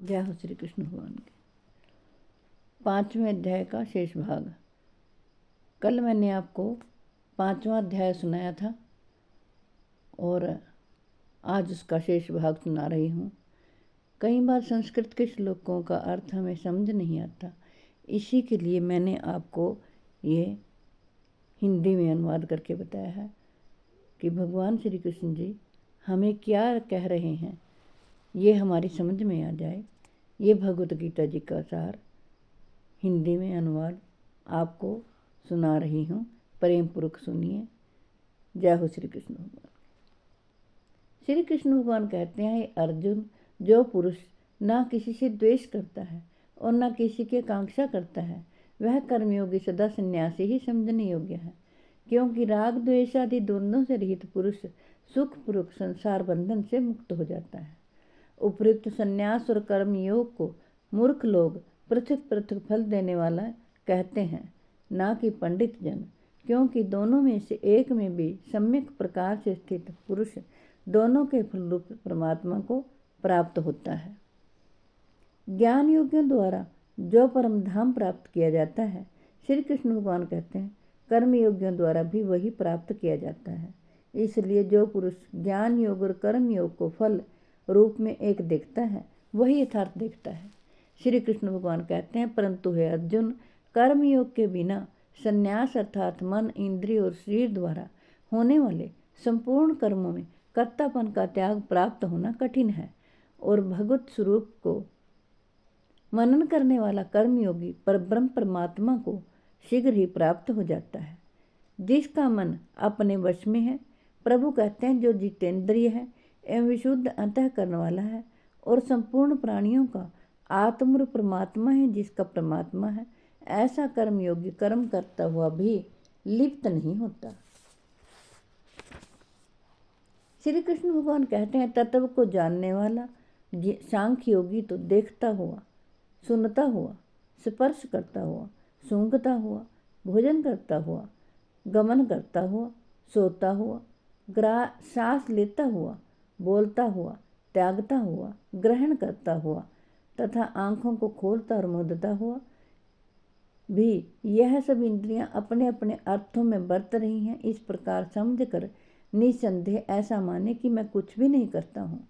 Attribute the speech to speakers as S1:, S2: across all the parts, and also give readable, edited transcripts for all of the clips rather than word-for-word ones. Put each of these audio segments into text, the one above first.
S1: जय हो श्री कृष्ण भगवान के 5वें अध्याय का शेष भाग। कल मैंने आपको 5वां अध्याय सुनाया था और आज उसका शेष भाग सुना रही हूँ। कई बार संस्कृत के श्लोकों का अर्थ हमें समझ नहीं आता, इसी के लिए मैंने आपको ये हिंदी में अनुवाद करके बताया है कि भगवान श्री कृष्ण जी हमें क्या कह रहे हैं, ये हमारी समझ में आ जाए। ये भगवत गीता जी का सार हिंदी में अनुवाद आपको सुना रही हूँ, प्रेम पूर्वक सुनिए। जय हो श्री कृष्ण भगवान। श्री कृष्ण भगवान कहते हैं, अर्जुन, जो पुरुष ना किसी से द्वेष करता है और ना किसी की आकांक्षा करता है, वह कर्मयोगी सदा सन्यासी ही समझने योग्य है। क्योंकि राग द्वेष आदि दोनों से रहित पुरुष सुखपूर्वक संसार बंधन से मुक्त हो जाता है। उपयुक्त संन्यास और कर्म योग को मूर्ख लोग पृथक पृथक फल देने वाला कहते हैं, ना कि पंडित जन, क्योंकि दोनों में से एक में भी सम्यक प्रकार से स्थित पुरुष दोनों के फलरूप परमात्मा को प्राप्त होता है। ज्ञान योगियों द्वारा जो परम धाम प्राप्त किया जाता है, श्री कृष्ण भगवान कहते हैं, कर्म योगियों द्वारा भी वही प्राप्त किया जाता है। इसलिए जो पुरुष ज्ञान योग और कर्म योग को फल रूप में एक देखता है, वही यथार्थ देखता है। श्री कृष्ण भगवान कहते हैं, परंतु हे अर्जुन, कर्म योग के बिना संन्यास अर्थात मन, इंद्रिय और शरीर द्वारा होने वाले संपूर्ण कर्मों में कर्तापन का त्याग प्राप्त होना कठिन है और भगवत स्वरूप को मनन करने वाला कर्मयोगी परब्रह्म परमात्मा को शीघ्र ही प्राप्त हो जाता है, जिसका मन अपने वश में है। प्रभु कहते हैं, जो जितेंद्रिय है एवं विशुद्ध अंतःकरण वाला है और संपूर्ण प्राणियों का आत्मरूप परमात्मा है, जिसका परमात्मा है, ऐसा कर्मयोगी कर्म करता हुआ भी लिप्त नहीं होता। श्री कृष्ण भगवान कहते हैं, तत्व को जानने वाला सांख्य योगी तो देखता हुआ, सुनता हुआ, स्पर्श करता हुआ, सूंघता हुआ, भोजन करता हुआ, गमन करता हुआ, सोता हुआ, सांस लेता हुआ, बोलता हुआ, त्यागता हुआ, ग्रहण करता हुआ तथा आँखों को खोलता और मूंदता हुआ भी यह सब इंद्रियां अपने अपने अर्थों में बरत रही हैं। इस प्रकार समझकर निसंदेह ऐसा माने कि मैं कुछ भी नहीं करता हूँ,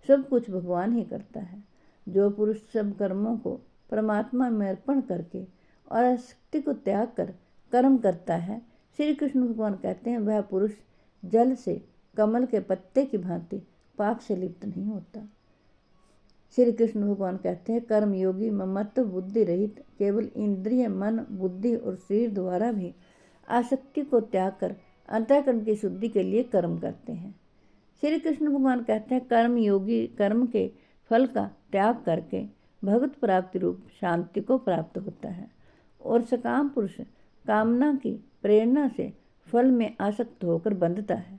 S1: सब कुछ भगवान ही करता है। जो पुरुष सब कर्मों को परमात्मा में अर्पण करके और आसक्ति को त्याग कर कर्म करता है, श्री कृष्ण भगवान कहते हैं, वह पुरुष जल से कमल के पत्ते की भांति पाप से लिप्त नहीं होता। श्री कृष्ण भगवान कहते हैं, कर्म योगी ममत्व बुद्धि रहित केवल इंद्रिय, मन, बुद्धि और शरीर द्वारा भी आसक्ति को त्याग कर अंतःकरण की शुद्धि के लिए कर्म करते हैं। श्री कृष्ण भगवान कहते हैं, कर्म योगी कर्म के फल का त्याग करके भगवत प्राप्ति रूप शांति को प्राप्त होता है और सकाम पुरुष कामना की प्रेरणा से फल में आसक्त होकर बंधता है।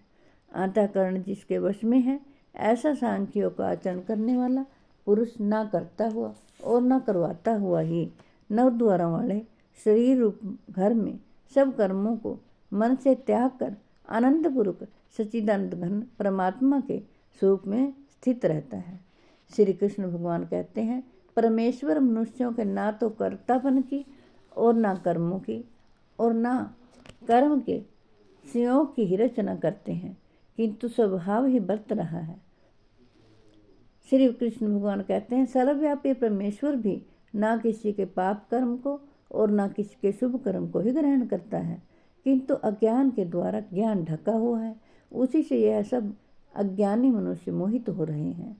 S1: अंतःकरण जिसके वश में है, ऐसा सांख्यों का आचरण करने वाला पुरुष ना करता हुआ और न करवाता हुआ ही नव द्वारों वाले शरीर रूप घर में सब कर्मों को मन से त्याग कर आनंदपूर्वक सच्चिदानंद घन परमात्मा के स्वरूप में स्थित रहता है। श्री कृष्ण भगवान कहते हैं, परमेश्वर मनुष्यों के ना तो कर्तापन की और ना कर्मों की और ना कर्म के संयोग की ही रचना करते हैं, किंतु स्वभाव ही बरत रहा है। श्री कृष्ण भगवान कहते हैं, सर्वव्यापी परमेश्वर भी ना किसी के पाप कर्म को और ना किसी के शुभ कर्म को ही ग्रहण करता है, किंतु अज्ञान के द्वारा ज्ञान ढका हुआ है, उसी से यह सब अज्ञानी मनुष्य मोहित हो रहे हैं।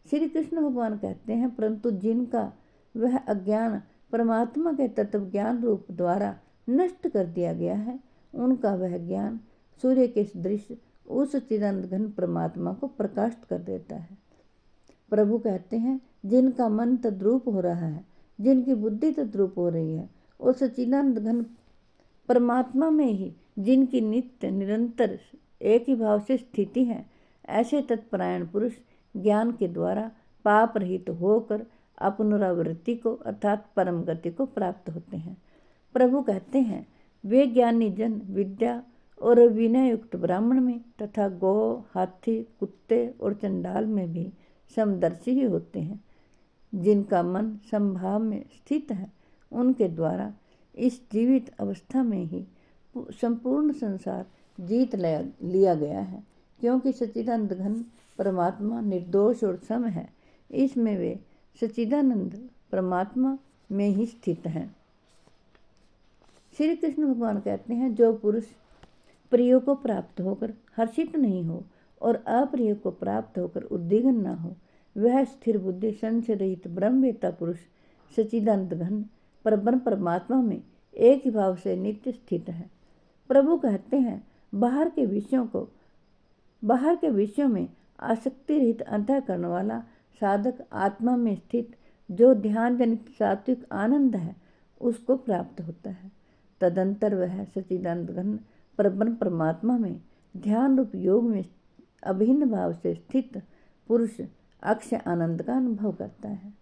S1: श्री कृष्ण भगवान कहते हैं, परंतु जिनका वह अज्ञान परमात्मा के तत्व ज्ञान रूप द्वारा नष्ट कर दिया गया है, उनका वह ज्ञान सूर्य के सदृश उस चिदानंद घन परमात्मा को प्रकाशित कर देता है। प्रभु कहते हैं, जिनका मन तद्रूप हो रहा है, जिनकी बुद्धि तद्रूप हो रही है और सच्चिदानंद घन परमात्मा में ही जिनकी नित्य निरंतर एक ही भाव से स्थिति है, ऐसे तत्परायण पुरुष ज्ञान के द्वारा पाप रहित होकर अपनुरावृत्ति को अर्थात परम गति को प्राप्त होते हैं। प्रभु कहते हैं, वे ज्ञानी जन विद्या और विनय युक्त ब्राह्मण में तथा गौ, हाथी, कुत्ते और चंडाल में भी समदर्शी ही होते हैं। जिनका मन समभाव में स्थित है, उनके द्वारा इस जीवित अवस्था में ही संपूर्ण संसार जीत लिया गया है, क्योंकि सच्चिदानंद घन परमात्मा निर्दोष और सम है। इसमें वे सच्चिदानंद परमात्मा में ही स्थित हैं। श्री कृष्ण भगवान कहते हैं, जो पुरुष प्रिय को प्राप्त होकर हर्षित नहीं हो और अप्रिय को प्राप्त होकर उद्विग्न न हो, वह स्थिर बुद्धि संशय रहित ब्रह्मवेत्ता पुरुष सच्चिदानंद घन परब्रह्म परमात्मा में एक ही भाव से नित्य स्थित है। प्रभु कहते हैं, बाहर के विषयों में आसक्ति रहित अंतःकरण वाला साधक आत्मा में स्थित जो ध्यान जनित सात्विक आनंद है, उसको प्राप्त होता है। तदंतर वह सच्चिदानंद घन परब्रह्म परमात्मा में ध्यान रूप योग में अभिन्न भाव से स्थित पुरुष अक्षय आनंद का अनुभव करता है।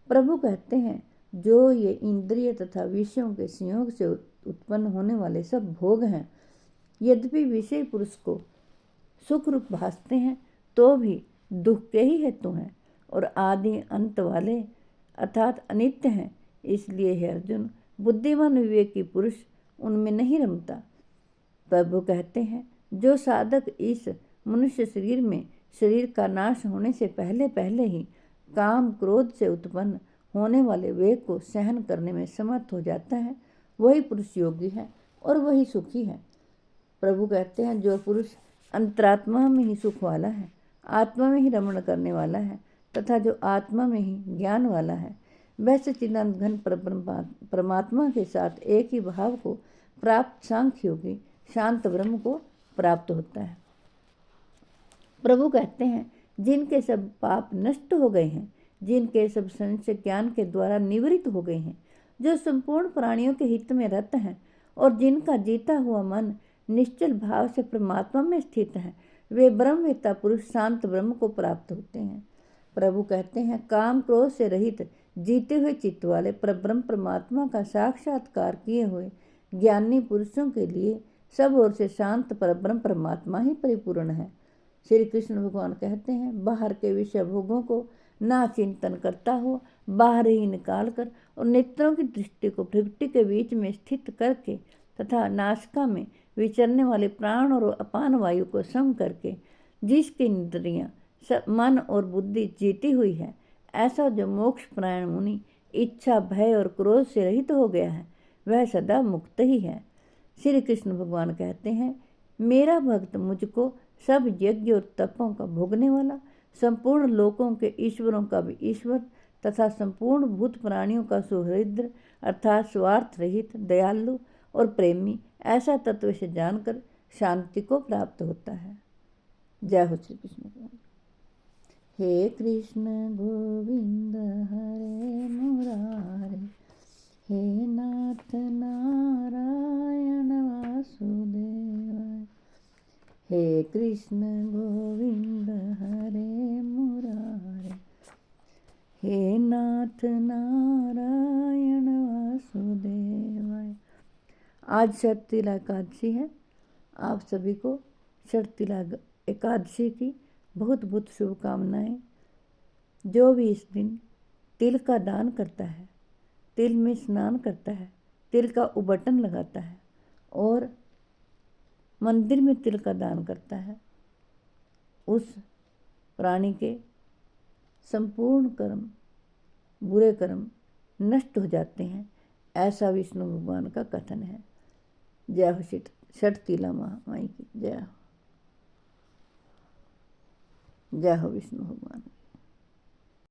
S1: प्रभु कहते हैं, जो ये इंद्रिय तथा विषयों के संयोग से उत्पन्न होने वाले सब भोग हैं, यद्यपि विषय पुरुष को सुख रूप भासते हैं, तो भी दुख के ही हेतु हैं और आदि अंत वाले अर्थात अनित्य हैं। इसलिए हे अर्जुन, बुद्धिमान विवेकी पुरुष उनमें नहीं रमता। प्रभु कहते हैं, जो साधक इस मनुष्य शरीर में शरीर का नाश होने से पहले पहले ही काम क्रोध से उत्पन्न होने वाले वेग को सहन करने में समर्थ हो जाता है, वही पुरुष योगी है और वही सुखी है। प्रभु कहते हैं, जो पुरुष अंतरात्मा में ही सुख वाला है, आत्मा में ही रमण करने वाला है तथा जो आत्मा में ही ज्ञान वाला है, वह सच्चिदानंद घन परमात्मा के साथ एक ही भाव को प्राप्त सांख्य योगी शांत ब्रह्म को प्राप्त होता है। प्रभु कहते हैं, जिनके सब पाप नष्ट हो गए हैं, जिनके सब संशय ज्ञान के द्वारा निवृत्त हो गए हैं, जो संपूर्ण प्राणियों के हित में रत हैं और जिनका जीता हुआ मन निश्चल भाव से परमात्मा में स्थित है, वे ब्रह्मवेत्ता पुरुष शांत ब्रह्म को प्राप्त होते हैं। प्रभु कहते हैं, काम क्रोध से रहित जीते हुए चित्त वाले परब्रह्म परमात्मा का साक्षात्कार किए हुए ज्ञानी पुरुषों के लिए सब ओर से शांत परब्रह्म परमात्मा ही परिपूर्ण है। श्री कृष्ण भगवान कहते हैं, बाहर के विषय भोगों को ना चिंतन करता हो, बाहर ही निकाल कर और नेत्रों की दृष्टि को भृगुटी के बीच में स्थित करके तथा नासिका में विचरने वाले प्राण और अपान वायु को सम करके जिसकी इंद्रियां मन और बुद्धि जीती हुई है, ऐसा जो मोक्ष प्राण मुनि इच्छा भय और क्रोध से रहित हो गया है, वह सदा मुक्त ही है। श्री कृष्ण भगवान कहते हैं, मेरा भक्त मुझको सब यज्ञ और तपों का भोगने वाला, संपूर्ण लोकों के ईश्वरों का भी ईश्वर तथा संपूर्ण भूत प्राणियों का सुहृद अर्थात स्वार्थ रहित दयालु और प्रेमी ऐसा तत्व से जानकर शांति को प्राप्त होता है। जय हो श्री कृष्ण भगवान। हे कृष्ण गोविंद हरे मुरारे, हे नाथ नारायण वासुदेवाय। हे कृष्ण गोविंद हरे मुरारे, हे नाथ नारायण वासुदेवाय। आज षटतिला एकादशी है। आप सभी को षटतिला एकादशी की बहुत बहुत शुभकामनाएं। जो भी इस दिन तिल का दान करता है, तिल में स्नान करता है, तिल का उबटन लगाता है और मंदिर में तिल का दान करता है, उस प्राणी के संपूर्ण कर्म बुरे कर्म नष्ट हो जाते हैं, ऐसा विष्णु भगवान का कथन है। जय हो षटतिला महामाई की जय हो। जय हो विष्णु भगवान।